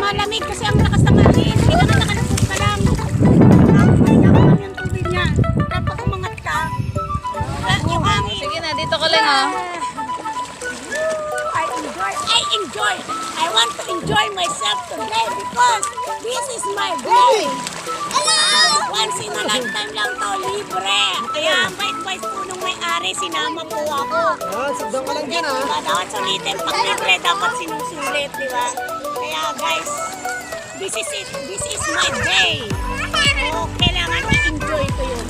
Malamig kasi ang lakas ng hangin. Kailangan nakalapog ka lang. Pahinga ko lang yung tubig niya. Kapag umangat ka, yung hangin. Sige na, dito ka lang ha. I enjoy. I want to enjoy myself today because this is my day. Once in a lifetime lang to, libre. Kaya ang bait-bait po nung may-ari, sinama po ako. Sabdang ka lang dyan ha. Diba, dapat sulitin. Pag libre, dapat sinusulit, di ba? Kaya guys, this is it. This is my day. So, kailangan i-enjoy ko yun.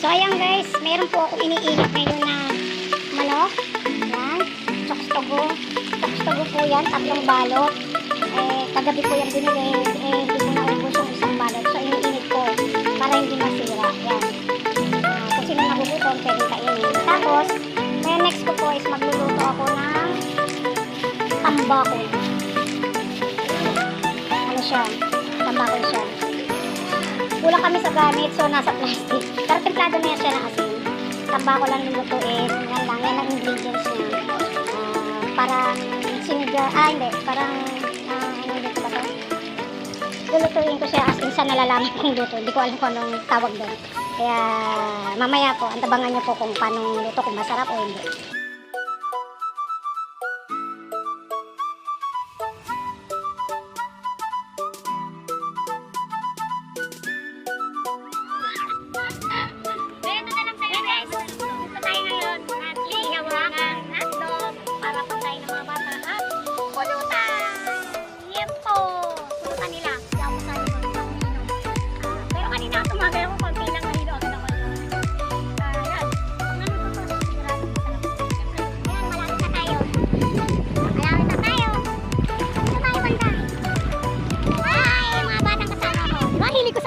So ayan guys, meron po ako iniinit ngayon na manok. Yan, chokstogo. Chokstogo po yan, 3 balot. Kagabi po yan binili, hindi ko naubos yung isang balot. So iniinit ko para hindi masira. Yan. Kung sino nagugutom, pwede kainin. Tapos, next ko po is magluluto ako ng tambako. Ano siya? Tambako siya. Kulang kami sa gamit, so nasa plastic. Pero templado na yan siya ng asin. Tambako lang lulutuin. Yan lang, yan ang ingredients niya. Parang sinigang, hindi, parang, ano dito ba ito? Lulutuin ko siya as in sa nalalaman kong luto. Hindi ko alam kung anong tawag doon. Kaya, mamaya po, antabangan niyo po kung paano luto, kung masarap o hindi.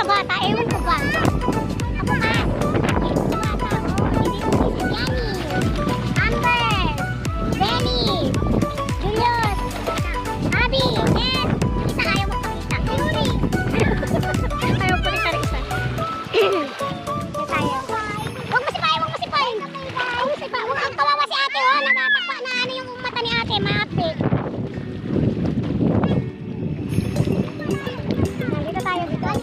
Bata, ewan ko ba? Ako ba? Bata, hindi ko si Yanni, Amber, Benny, Julius, Abby, and isa ayaw magpakita. Yuri! Ayaw po rin ka rin isa. Tayo. Huwag mo sipay, huwag mo sipay. Huwag mo sipay. Huwag kang kawawa si ate, oh. Nagatakpa na ano yung mata ni ate, maapi. Nandito tayo dito.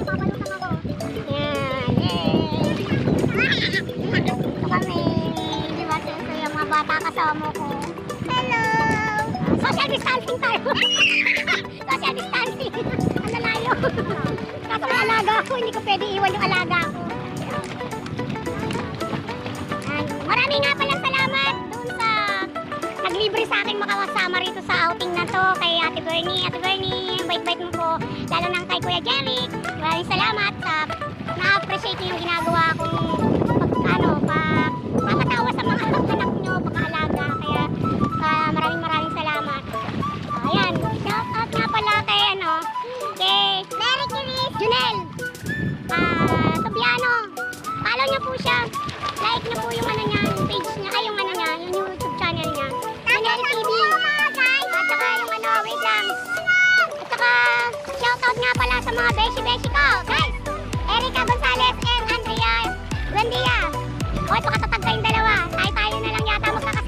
Bata kasama ko. Hello! Social distancing tayo. Social distancing. Ang layo. Kaso may alaga ako, hindi ko pwede iwan yung alaga ko. Maraming nga palang salamat dun sa naglibre sa akin makakasama rito sa outing na to kay Ate Bernie. Ate Bernie, bait-bait mo po. Lalo na kay Kuya Jerry. Maraming salamat sa na-appreciate niyo yung ginagawa kong papatawa sa mga anak nyo, pag-aalaga. Kaya maraming salamat. Ayan, shout out nga pala kay kay Mary Kiris Junel Tobiano. Follow niyo po siya. Like niyo po yung niya, yung page niya, yung yung YouTube channel niya. Junel TV. At saka yung wait lang. At saka shout out nga pala sa mga beshi-beshi ko. Guys, Erica Gonzalez and Andrea Buendia. O, ito katatag kayong dalawa. Tayo na lang yata magkakasama.